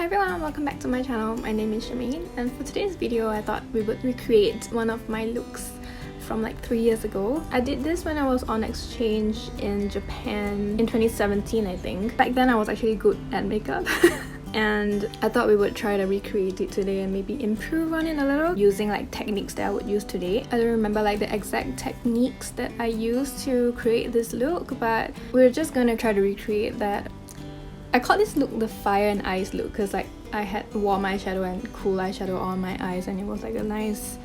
everyone, welcome back to my channel. My name is Charmaine, and for today's video I thought we would recreate one of my looks from like 3 years ago. I did this when I was on exchange in Japan in 2017, I think. Back then I was actually good at makeup. And I thought we would try to recreate it today and maybe improve on it a little using like techniques that I would use today. I don't remember like the exact techniques that I used to create this look, but we're just gonna try to recreate that. I called this look the fire and ice look because like I had warm eyeshadow and cool eyeshadow on my eyes, and it was like a nice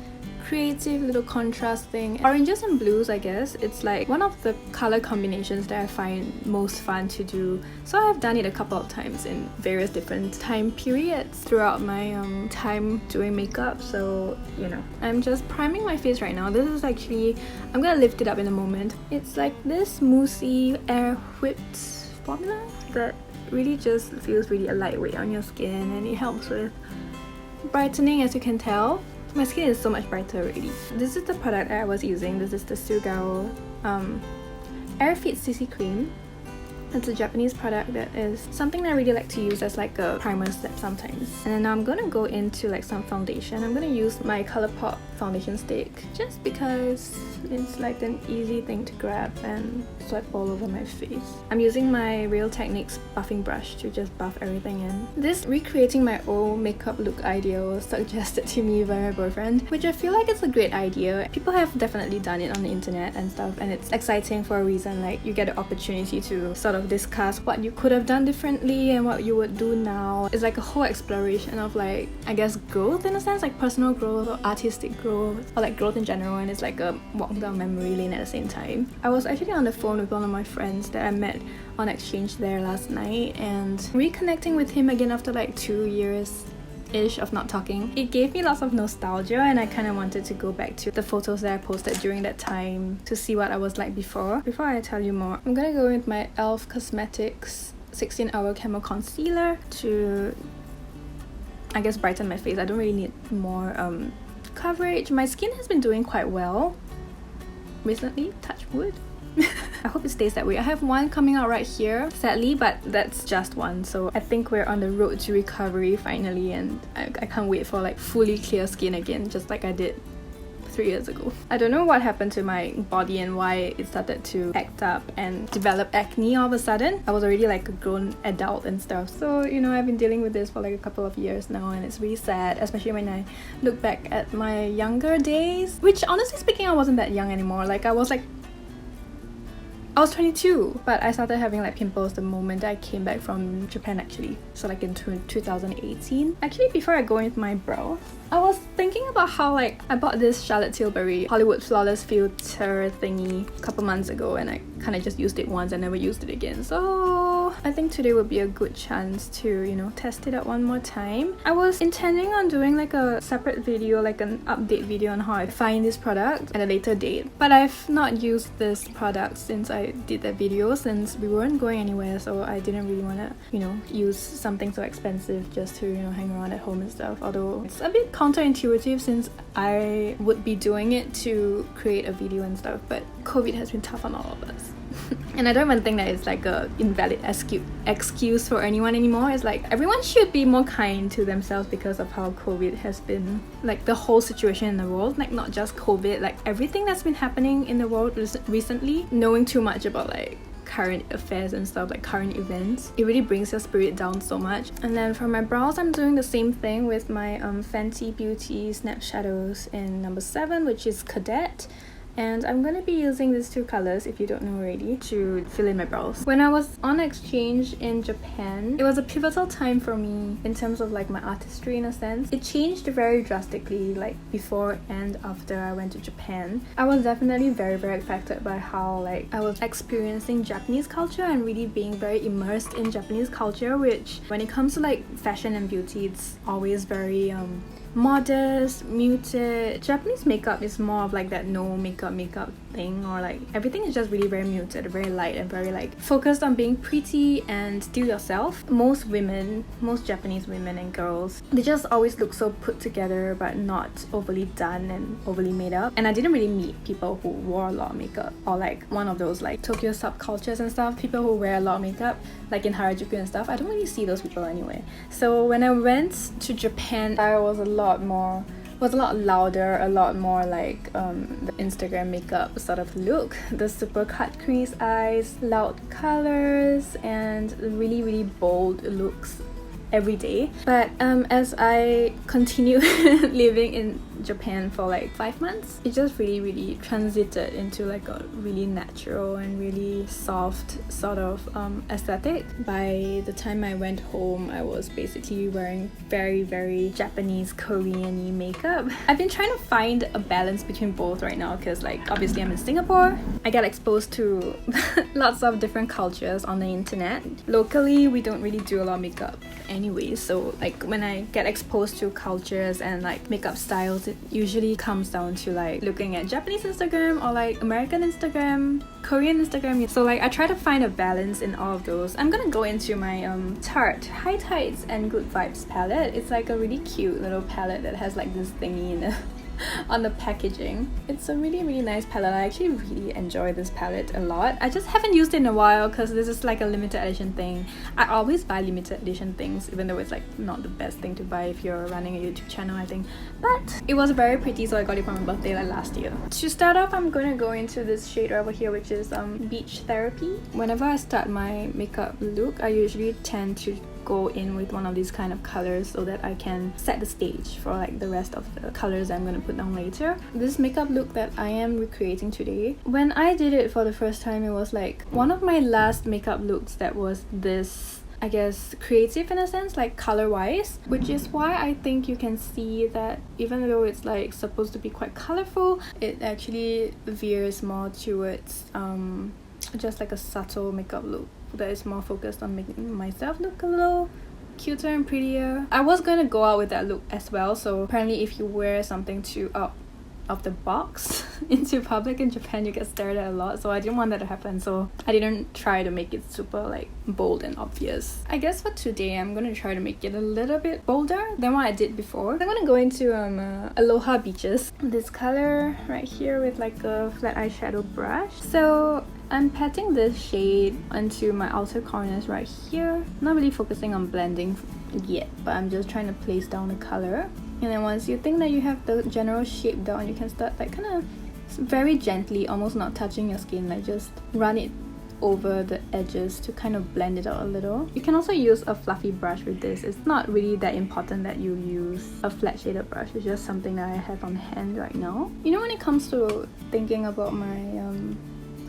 creative little contrast thing. Oranges and blues, I guess. It's like one of the color combinations that I find most fun to do. So I've done it a couple of times in various different time periods throughout my time doing makeup. So, you know, I'm just priming my face right now. This is actually, I'm gonna lift it up in a moment. It's like this moussey air whipped formula that really just feels really lightweight on your skin, and it helps with brightening, as you can tell. My skin is so much brighter already. This is the product that I was using. This is the SUGAO Air Fit CC Cream. It's a Japanese product that is something that I really like to use as like a primer step sometimes. And then I'm gonna go into like some foundation. I'm gonna use my COLOURPOP foundation stick just because it's like an easy thing to grab and swipe all over my face. I'm using my Real Techniques buffing brush to just buff everything in. This recreating my old makeup look idea was suggested to me by my boyfriend, which I feel like it's a great idea. People have definitely done it on the internet and stuff, and it's exciting for a reason. Like, you get the opportunity to sort of discuss what you could have done differently and what you would do now. It's like a whole exploration of like, I guess, growth in a sense, like personal growth or artistic growth or like growth in general, and it's like a walk down memory lane at the same time. I was actually on the phone with one of my friends that I met on exchange there last night, and reconnecting with him again after like 2 years ish of not talking. It gave me lots of nostalgia, and I kind of wanted to go back to the photos that I posted during that time to see what I was like before. Before I tell you more, I'm gonna go with my e.l.f. Cosmetics 16-hour Camo concealer to, I guess, brighten my face. I don't really need more coverage. My skin has been doing quite well recently, touch wood. I hope it stays that way. I have one coming out right here, sadly, but that's just one. So I think we're on the road to recovery finally, and I can't wait for like fully clear skin again, just like I did 3 years ago. I don't know what happened to my body and why it started to act up and develop acne all of a sudden. I was already like a grown adult and stuff. So, you know, I've been dealing with this for like a couple of years now, and it's really sad, especially when I look back at my younger days, which honestly speaking, I wasn't that young anymore. Like, I was 22, but I started having like pimples the moment I came back from Japan actually. So like in 2018. Actually, before I go into my brows, I was thinking about how like I bought this Charlotte Tilbury Hollywood Flawless Filter thingy a couple months ago, and I kind of just used it once and never used it again. So I think today would be a good chance to, you know, test it out one more time. I was intending on doing like a separate video, like an update video on how I find this product at a later date, but I've not used this product since I did that video, since we weren't going anywhere, so I didn't really want to, you know, use something so expensive just to, you know, hang around at home and stuff. Although it's a bit counterintuitive since I would be doing it to create a video and stuff, but COVID has been tough on all of us. And I don't even think that it's like a invalid excuse for anyone anymore. It's like everyone should be more kind to themselves because of how COVID has been, like the whole situation in the world, like not just COVID, like everything that's been happening in the world recently. Knowing too much about like current affairs and stuff, like current events, it really brings your spirit down so much. And then for my brows, I'm doing the same thing with my Fenty Beauty Snap Shadows in number 7, which is Cadet. And I'm gonna be using these two colors, if you don't know already, to fill in my brows. When I was on exchange in Japan, it was a pivotal time for me in terms of like my artistry in a sense. It changed very drastically, like before and after I went to Japan. I was definitely very, very affected by how like I was experiencing Japanese culture and really being very immersed in Japanese culture, which when it comes to like fashion and beauty, it's always very modest, muted. Japanese makeup is more of like that no makeup thing, or like everything is just really very muted, very light, and very like focused on being pretty and still yourself. Most Japanese women and girls, they just always look so put together but not overly done and overly made up. And I didn't really meet people who wore a lot of makeup, or like one of those like Tokyo subcultures and stuff, people who wear a lot of makeup like in Harajuku and stuff. I don't really see those people anyway. So when I went to Japan, I was a lot louder, a lot more like the Instagram makeup sort of look. The super cut crease eyes, loud colors, and really bold looks every day. But as I continue living in Japan for like 5 months, it just really transited into like a really natural and really soft sort of aesthetic. By the time I went home, I was basically wearing very Japanese Korean-y makeup. I've been trying to find a balance between both right now, because like obviously I'm in Singapore. I get exposed to lots of different cultures on the internet. Locally, we don't really do a lot of makeup anyway, so like when I get exposed to cultures and like makeup styles, it usually comes down to like looking at Japanese Instagram or like American Instagram, Korean Instagram. So like I try to find a balance in all of those. I'm gonna go into my Tarte High Tides and Good Vibes palette. It's like a really cute little palette that has like this thingy in the on the packaging. It's a really nice palette. I actually really enjoy this palette a lot. I just haven't used it in a while because this is like a limited edition thing. I always buy limited edition things, even though it's like not the best thing to buy if you're running a YouTube channel, I think. But it was very pretty, so I got it for my birthday like last year. To start off, I'm gonna go into this shade over here, which is Beach Therapy. Whenever I start my makeup look, I usually tend to go in with one of these kind of colors so that I can set the stage for like the rest of the colors I'm gonna put down later. This makeup look that I am recreating today, when I did it for the first time, it was like one of my last makeup looks that was this, I guess, creative in a sense, like color wise, which is why I think you can see that even though it's like supposed to be quite colorful, it actually veers more towards just like a subtle makeup look that is more focused on making myself look a little cuter and prettier. I was gonna go out with that look as well, so apparently if you wear something too out of the box into public in Japan, you get stared at a lot, so I didn't want that to happen, so I didn't try to make it super like bold and obvious. I guess for today I'm gonna try to make it a little bit bolder than what I did before. I'm gonna go into Aloha Beaches, this color right here with like a flat eyeshadow brush. So I'm patting this shade onto my outer corners right here. Not really focusing on blending yet, but I'm just trying to place down the color. And then once you think that you have the general shape down, you can start like kind of very gently, almost not touching your skin, like just run it over the edges to kind of blend it out a little. You can also use a fluffy brush with this. It's not really that important that you use a flat shaded brush. It's just something that I have on hand right now. You know, when it comes to thinking about my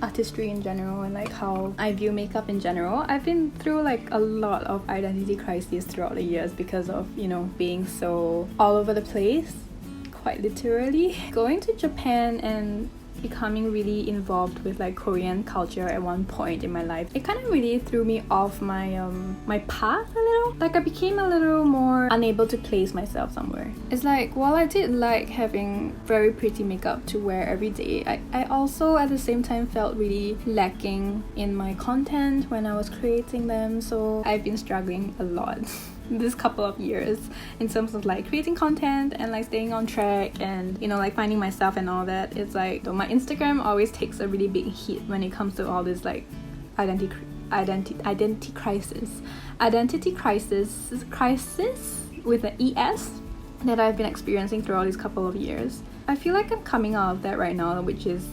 artistry in general and like how I view makeup in general, I've been through like a lot of identity crises throughout the years because of, you know, being so all over the place, quite literally. Going to Japan and becoming really involved with like Korean culture at one point in my life, it kind of really threw me off my my path a little. Like I became a little more unable to place myself somewhere. It's like while I did like having very pretty makeup to wear every day, I also at the same time felt really lacking in my content when I was creating them. So I've been struggling a lot this couple of years in terms of like creating content and like staying on track and, you know, like finding myself and all that. It's like my Instagram always takes a really big hit when it comes to all this like identity crisis with an ES that I've been experiencing throughout these couple of years. I feel like I'm coming out of that right now, which is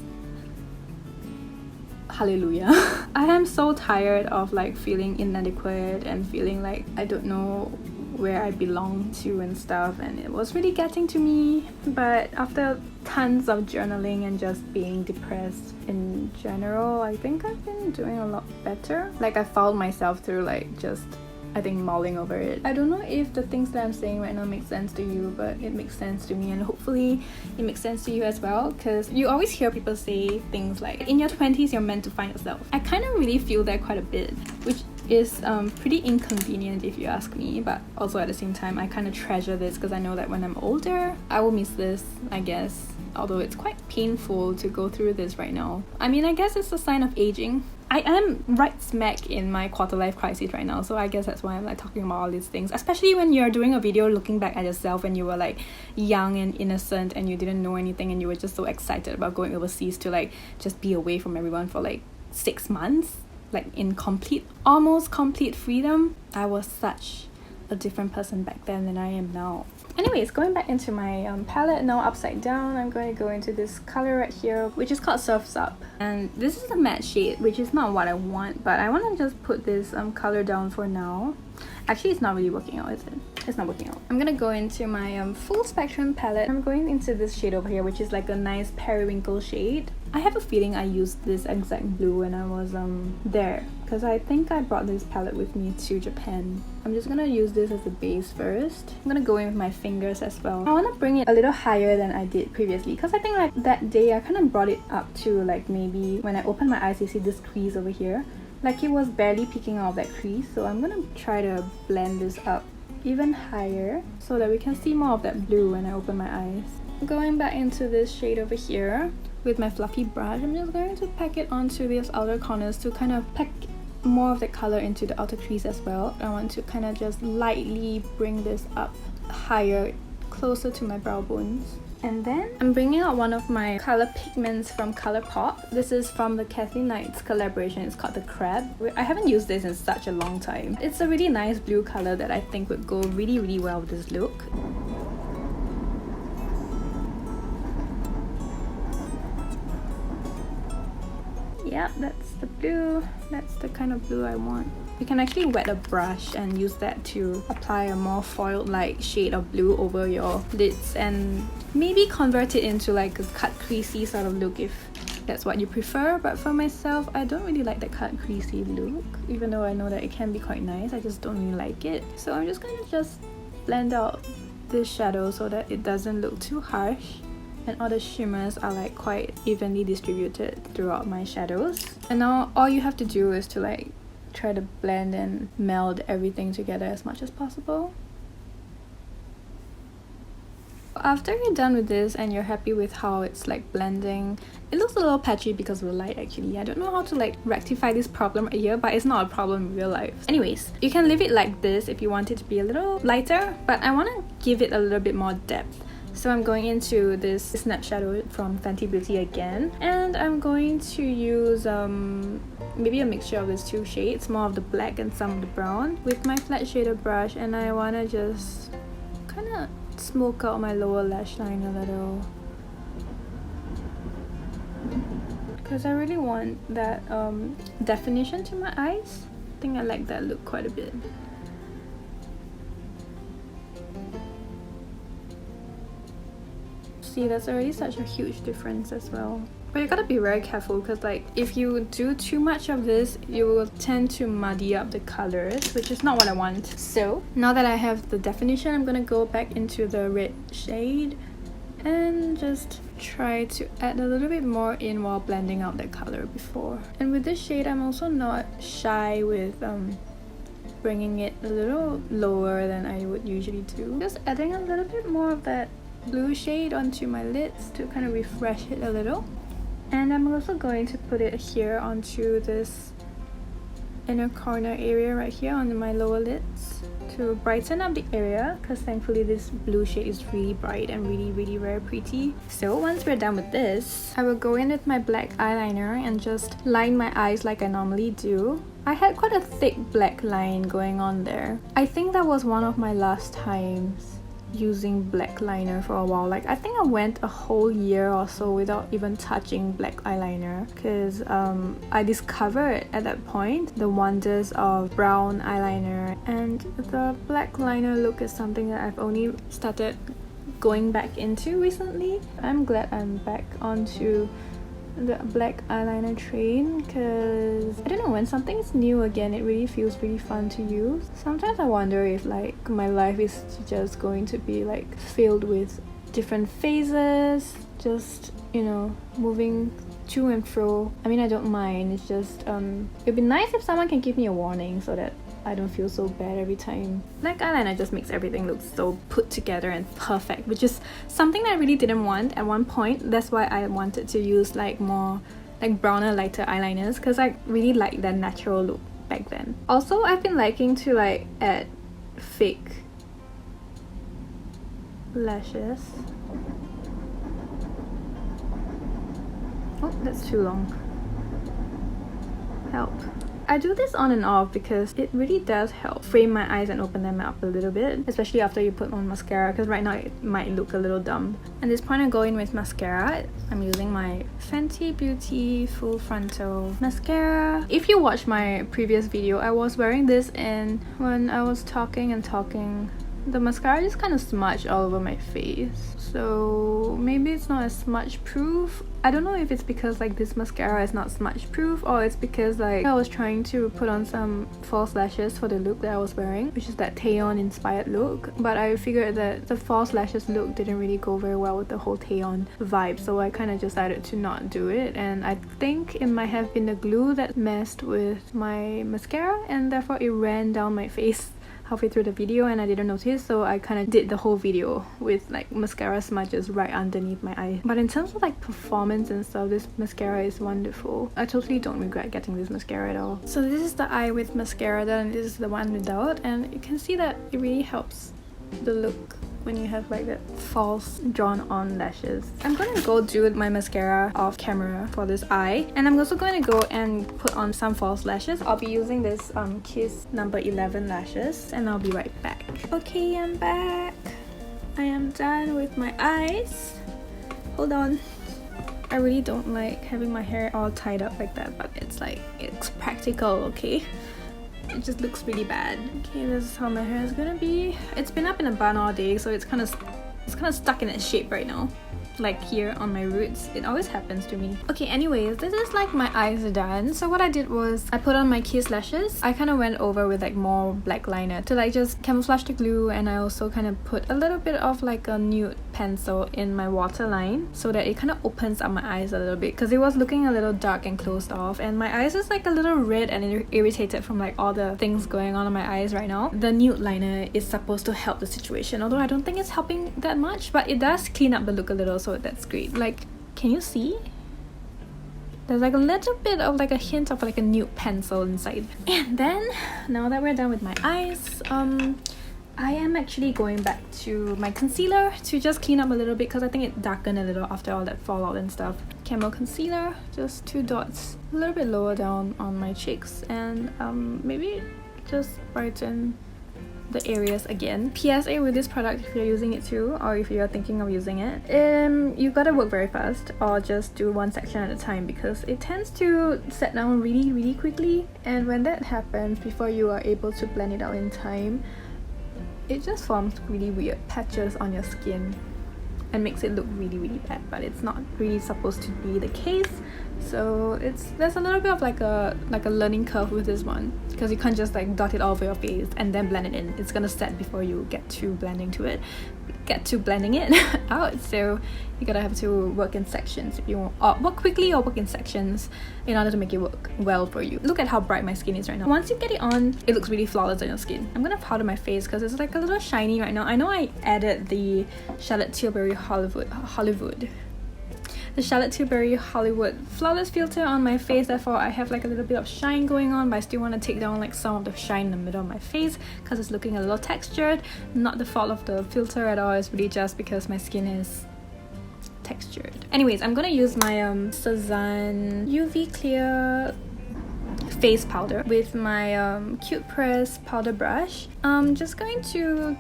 hallelujah. I am so tired of like feeling inadequate and feeling like I don't know where I belong to and stuff, and it was really getting to me. But after tons of journaling and just being depressed in general, I think I've been doing a lot better. Like I found myself through like just, I think, mulling over it. I don't know if the things that I'm saying right now make sense to you, but it makes sense to me, and hopefully it makes sense to you as well, because you always hear people say things like, in your 20s you're meant to find yourself. I kind of really feel that quite a bit, which is pretty inconvenient if you ask me, but also at the same time I kind of treasure this because I know that when I'm older I will miss this, I guess, although it's quite painful to go through this right now. I mean, I guess it's a sign of aging. I am right smack in my quarter life crisis right now, so I guess that's why I'm like talking about all these things, especially when you're doing a video looking back at yourself when you were like young and innocent and you didn't know anything and you were just so excited about going overseas to like just be away from everyone for like 6 months, like in almost complete freedom. I was such a different person back then than I am now. Anyways, going back into my palette now, upside down, I'm going to go into this color right here, which is called Surf's Up. And this is a matte shade, which is not what I want, but I want to just put this color down for now. Actually, it's not really working out, is it? It's not working out. I'm gonna go into my full spectrum palette. I'm going into this shade over here, which is like a nice periwinkle shade. I have a feeling I used this exact blue when I was there, because I think I brought this palette with me to Japan. I'm just gonna use this as a base first. I'm gonna go in with my fingers as well. I want to bring it a little higher than I did previously, because I think like that day I kind of brought it up to like maybe when I open my eyes you see this crease over here. Like it was barely peeking out of that crease, so I'm gonna try to blend this up even higher so that we can see more of that blue when I open my eyes. Going back into this shade over here with my fluffy brush, I'm just going to pack it onto these outer corners to kind of pack more of the color into the outer crease as well. I want to kind of just lightly bring this up higher, closer to my brow bones. And then I'm bringing out one of my color pigments from COLOURPOP. This is from the Kathleen Knight's collaboration. It's called the Crab. I haven't used this in such a long time. It's a really nice blue color that I think would go really well with this look. Yeah, that's the blue. That's the kind of blue I want. You can actually wet a brush and use that to apply a more foiled-like shade of blue over your lids and maybe convert it into like a cut creasy sort of look if that's what you prefer. But for myself, I don't really like the cut creasy look, even though I know that it can be quite nice. I just don't really like it. So I'm just gonna just blend out this shadow so that it doesn't look too harsh. And all the shimmers are like quite evenly distributed throughout my shadows. And now all you have to do is to like try to blend and meld everything together as much as possible. After you're done with this and you're happy with how it's like blending, it looks a little patchy because of the light actually. I don't know how to like rectify this problem here, but it's not a problem in real life. Anyways, you can leave it like this if you want it to be a little lighter, but I want to give it a little bit more depth. So I'm going into this snap shadow from Fenty Beauty again, and I'm going to use maybe a mixture of these two shades, more of the black and some of the brown, with my flat shader brush, and I want to just kind of smoke out my lower lash line a little, because I really want that definition to my eyes. I think I like that look quite a bit. See, that's already such a huge difference as well. But you gotta be very careful because like if you do too much of this, you will tend to muddy up the colors, which is not what I want. So now that I have the definition, I'm gonna go back into the red shade and just try to add a little bit more in while blending out the color before. And with this shade, I'm also not shy with bringing it a little lower than I would usually do. Just adding a little bit more of that blue shade onto my lids to kind of refresh it a little. And I'm also going to put it here onto this inner corner area right here on my lower lids to brighten up the area, because thankfully this blue shade is really bright and really very pretty. So once we're done with this, I will go in with my black eyeliner and just line my eyes like I normally do. I had quite a thick black line going on there. I think that was one of my last times using black liner for a while. Like I think I went a whole year or so without even touching black eyeliner, because I discovered at that point the wonders of brown eyeliner, and the black liner look is something that I've only started going back into recently. I'm glad I'm back onto the black eyeliner train, because I don't know, when something's new again, it really feels really fun to use. Sometimes I wonder if like my life is just going to be like filled with different phases, just, you know, moving to and fro. I mean, I don't mind. It's just it'd be nice if someone can give me a warning so that I don't feel so bad every time. Black eyeliner just makes everything look so put together and perfect, which is something that I really didn't want at one point. That's why I wanted to use like more like browner, lighter eyeliners, because I really like that natural look back then. Also, I've been liking to like add fake lashes. Oh, that's too long. Help. I do this on and off because it really does help frame my eyes and open them up a little bit, especially after you put on mascara, because right now it might look a little dumb. At this point I go in with mascara. I'm using my Fenty Beauty Full Frontal Mascara. If you watched my previous video, I was wearing this and when I was talking, the mascara just kind of smudged all over my face. So maybe it's not as smudge proof. I don't know if it's because like this mascara is not smudge proof, or it's because like I was trying to put on some false lashes for the look that I was wearing, which is that Taeyeon inspired look. But I figured that the false lashes look didn't really go very well with the whole Taeyeon vibe, so I kind of decided to not do it. And I think it might have been the glue that messed with my mascara, and therefore it ran down my face halfway through the video and I didn't notice, so I kind of did the whole video with like mascara smudges right underneath my eye. But in terms of like performance and stuff, this mascara is wonderful. I totally don't regret getting this mascara at all. So this is the eye with mascara, then this is the one without, and you can see that it really helps the look when you have like that false drawn on lashes. I'm gonna go do my mascara off camera for this eye, and I'm also going to go and put on some false lashes. I'll be using this Kiss number 11 lashes, and I'll be right back. Okay, I'm back. I am done with my eyes. Hold on. I really don't like having my hair all tied up like that, but it's like, it's practical, okay? It just looks really bad. Okay, this is how my hair is gonna be. It's been up in a bun all day, so it's kind of stuck in its shape right now. Like here on my roots. It always happens to me. Okay, anyways, this is like my eyes are done. So what I did was I put on my Kiss lashes. I kind of went over with like more black liner to like just camouflage the glue, and I also kind of put a little bit of like a nude pencil in my waterline so that it kind of opens up my eyes a little bit, because it was looking a little dark and closed off, and my eyes is like a little red and irritated from like all the things going on in my eyes right now. The nude liner is supposed to help the situation, although I don't think it's helping that much, but it does clean up the look a little, so that's great. Like, can you see? There's like a little bit of like a hint of like a nude pencil inside. And then, now that we're done with my eyes, I am actually going back to my concealer to just clean up a little bit, because I think it darkened a little after all that fallout and stuff. Camo concealer, just 2 dots, a little bit lower down on my cheeks, and maybe just brighten the areas again. PSA with this product, if you're using it too, or if you're thinking of using it, you gotta work very fast, or just do one section at a time, because it tends to set down really quickly, and when that happens, before you are able to blend it out in time, it just forms really weird patches on your skin and makes it look really bad, but it's not really supposed to be the case. So there's a little bit of like a learning curve with this one, because you can't just like dot it all over your face and then blend it in. It's gonna set before you get to blending it out. So you gotta have to work in sections if you want, or work quickly or work in sections in order to make it work well for you. Look at how bright my skin is right now. Once you get it on, it looks really flawless on your skin. I'm gonna powder my face because it's like a little shiny right now. I know I added the Charlotte Tilbury the Charlotte Tilbury Hollywood Flawless filter on my face, therefore I have like a little bit of shine going on, but I still want to take down like some of the shine in the middle of my face because it's looking a little textured. Not the fault of the filter at all, it's really just because my skin is textured. Anyways, I'm gonna use my Cezanne UV Clear face powder with my Cute Press powder brush. I'm just going to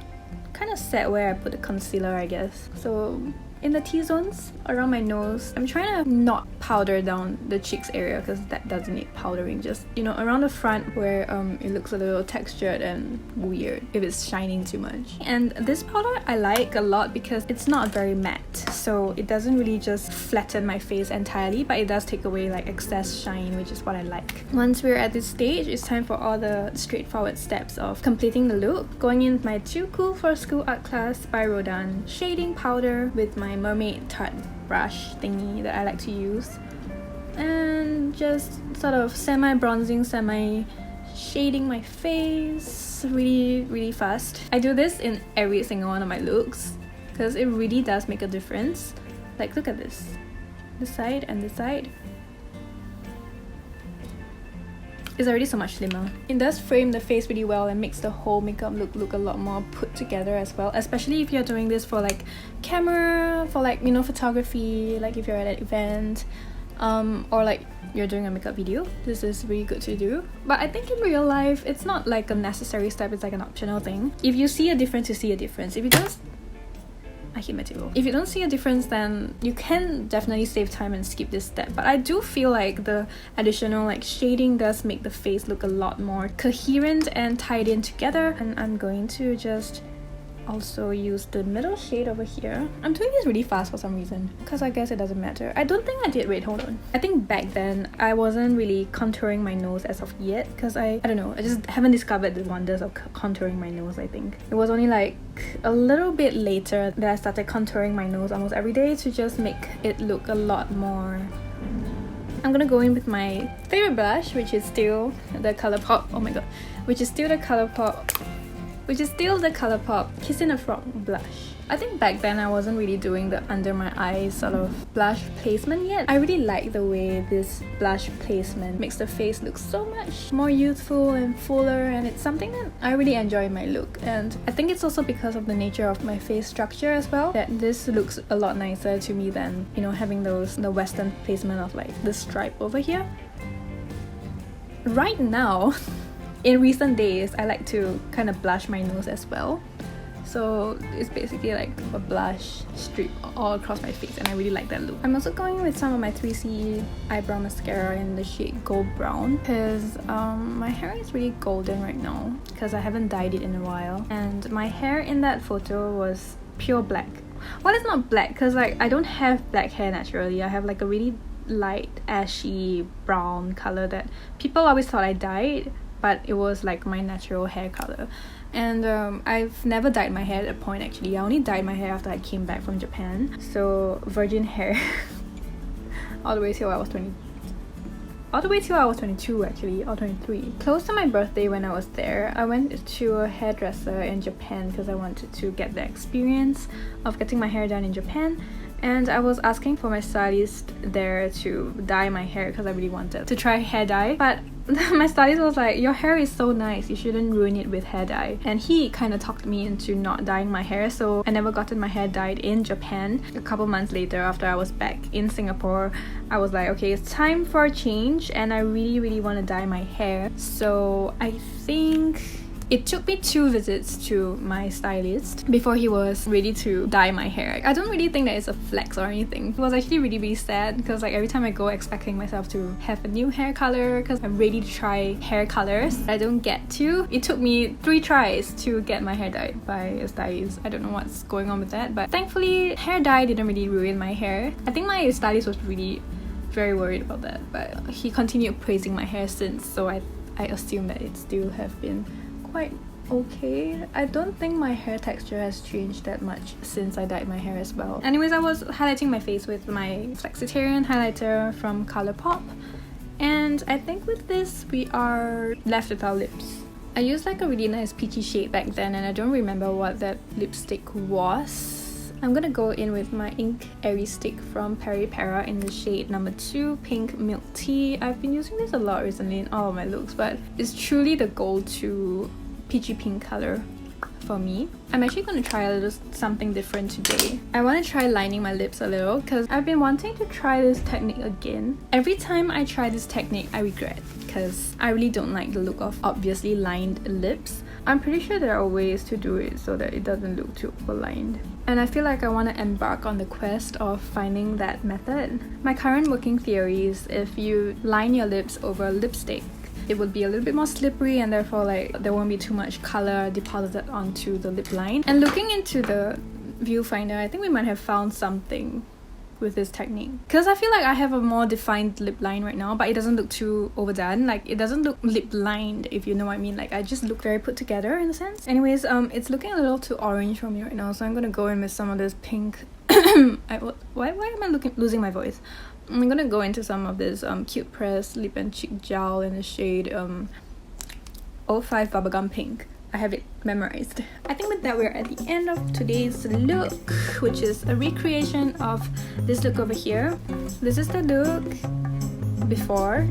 kind of set where I put the concealer, I guess. So in the T-zones around my nose, I'm trying to not powder down the cheeks area because that doesn't need powdering. Just, you know, around the front where it looks a little textured and weird if it's shining too much. And this powder I like a lot because it's not very matte, so it doesn't really just flatten my face entirely, but it does take away like excess shine, which is what I like. Once we're at this stage, it's time for all the straightforward steps of completing the look. Going in with my Too Cool for School art class by Rodin shading powder with my Mermaid Tarte brush thingy that I like to use. and just sort of semi-bronzing, semi-shading my face really fast. I do this in every single one of my looks because it really does make a difference. Like, look at this. This side and this side. It's already so much slimmer. It does frame the face really well and makes the whole makeup look a lot more put together as well, especially if you're doing this for like camera, for like, you know, photography, like if you're at an event, or like you're doing a makeup video. This is really good to do. But I think in real life, it's not like a necessary step, it's like an optional thing. If you see a difference, you see a difference. If you don't, I hate my table. If you don't see a difference, then you can definitely save time and skip this step. But I do feel like the additional like shading does make the face look a lot more coherent and tied in together. And I'm going to just also use the middle shade over here. I'm doing this really fast for some reason because I guess it doesn't matter. I don't think I did. Wait, hold on. I think back then I wasn't really contouring my nose as of yet because I don't know, I just haven't discovered the wonders of contouring my nose. I think it was only like a little bit later that I started contouring my nose almost every day to just make it look a lot more. I'm gonna go in with my favorite blush, which is still the ColourPop. Oh my god, which is still the ColourPop Kissin Front blush. I think back then I wasn't really doing the under my eyes sort of blush placement yet. I really like the way this blush placement makes the face look so much more youthful and fuller, and it's something that I really enjoy in my look. And I think it's also because of the nature of my face structure as well that this looks a lot nicer to me than, you know, having the western placement of like the stripe over here. Right now, in recent days, I like to kind of blush my nose as well. So it's basically like a blush strip all across my face, and I really like that look. I'm also going with some of my 3CE eyebrow mascara in the shade Gold Brown because my hair is really golden right now because I haven't dyed it in a while. And my hair in that photo was pure black. Well, it's not black because like I don't have black hair naturally. I have like a really light ashy brown color that people always thought I dyed, but it was like my natural hair color. And I've never dyed my hair at a point actually. I only dyed my hair after I came back from Japan. So virgin hair all the way till I was 22 actually, or 23. Close to my birthday when I was there, I went to a hairdresser in Japan because I wanted to get the experience of getting my hair done in Japan. And I was asking for my stylist there to dye my hair because I really wanted to try hair dye. But my stylist was like, your hair is so nice, you shouldn't ruin it with hair dye. And he kind of talked me into not dyeing my hair, so I never gotten my hair dyed in Japan. A couple months later, after I was back in Singapore, I was like, okay, it's time for a change and I really want to dye my hair. So I think it took me 2 visits to my stylist before he was ready to dye my hair. I don't really think that it's a flex or anything. It was actually really sad because like every time I go expecting myself to have a new hair color because I'm ready to try hair colors, I don't get to. It took me 3 tries to get my hair dyed by a stylist. I don't know what's going on with that, but thankfully hair dye didn't really ruin my hair. I think my stylist was really very worried about that, but he continued praising my hair since, so I assume that it still have been quite okay. I don't think my hair texture has changed that much since I dyed my hair as well. Anyways, I was highlighting my face with my Flexitarian highlighter from ColourPop, and I think with this we are left with our lips. I used like a really nice peachy shade back then and I don't remember what that lipstick was. I'm gonna go in with my Ink Airy Stick from Peri Para in the shade number 2, Pink Milk Tea. I've been using this a lot recently in all of my looks, but it's truly the go-to peachy pink color for me. I'm actually going to try a little something different today. I want to try lining my lips a little because I've been wanting to try this technique again. Every time I try this technique, I regret because I really don't like the look of obviously lined lips. I'm pretty sure there are ways to do it so that it doesn't look too overlined. And I feel like I want to embark on the quest of finding that method. My current working theory is if you line your lips over lipstick, it would be a little bit more slippery and therefore like there won't be too much color deposited onto the lip line. And looking into the viewfinder, I think we might have found something with this technique because I feel like I have a more defined lip line right now, but it doesn't look too overdone. Like it doesn't look lip lined, if you know what I mean. Like I just look very put together in a sense. Anyways, it's looking a little too orange for me right now, so I'm gonna go in with some of this pink why am I losing my voice? I'm gonna go into some of this Cute Press Lip and Cheek Gel in the shade 05 Bubblegum Pink. I have it memorized. I think with that we're at the end of today's look, which is a recreation of this look over here. This is the look before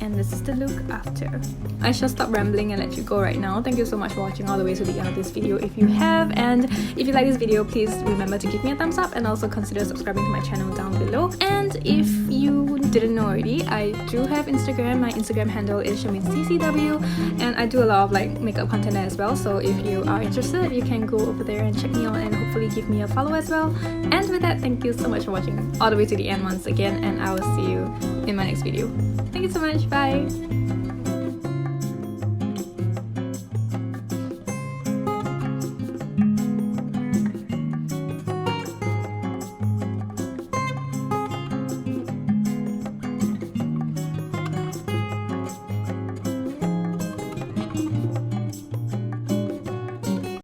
and this is the look after. I shall stop rambling and let you go right now. Thank you so much for watching all the way to the end of this video if you have, and if you like this video, please remember to give me a thumbs up and also consider subscribing to my channel down below. And if you didn't know already, I do have Instagram. My Instagram handle is CCW, and I do a lot of like makeup content there as well, so if you are interested you can go over there and check me out and hopefully give me a follow as well. And with that, thank you so much for watching all the way to the end once again, and I will see you in my next video. Thank you so much. Bye.